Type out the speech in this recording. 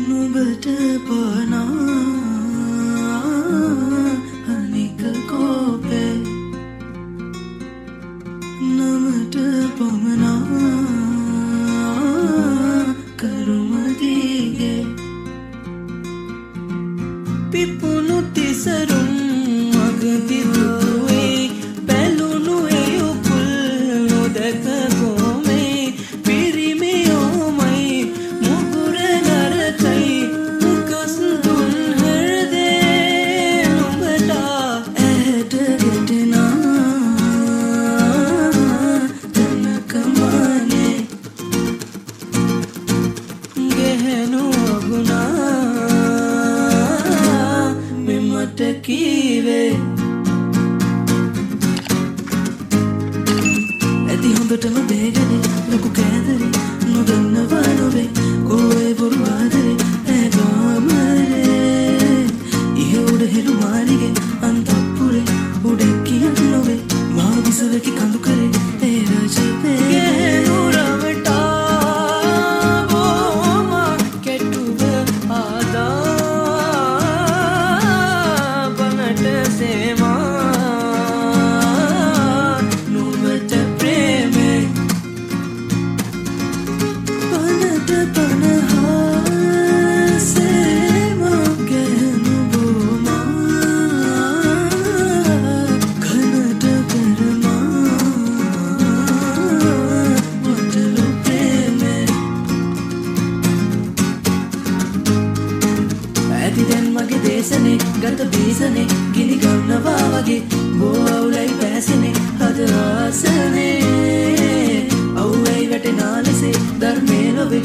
නුඹට පනා අනික කෝපේ නමට පමනා කරුමදිගේ පිපුණු තිසරුම් මගති දුවේ බැලුණු ඒ උපුල් නොදැක කොමේ පිරිමියෝමයි මුගුර නරකයි මුකස් දුන් හෘදේ නුඹට ඇට ගෙටෙනා තනකමානේ ගෙහෙනු අගුණා මෙමට කීවේ ඇති හොඳටම බේගනේ ලොකු කෑදරේ නොදන්නවා නොවේ කෝේ බොරු ආදරේ ඇගාමරේ ඉහ උඩ හෙළු මාලිගේ අන්තපුරේ උඩෙක් කියන්න නොවේ මා විසවකි කඳු කරේ ඒ රජපේ ගෙහෙනු රවටා බෝමා කෙටුව ආදා බනට සේවා නුඹට ප්‍රේමේ බනට පනහා සේවා ගෙහෙනු බෝමා කනට කරමා වටලු ප්‍රේමේ ඇති දැන් මගේ දේශනේ ගත බීසනේ ගිනි ගන්නවා වගේ බෝ අවුලයි පැසනේ හද ආසනේ අවුලයි වැටෙනා ලෙසේ ධර්මේ නොවේ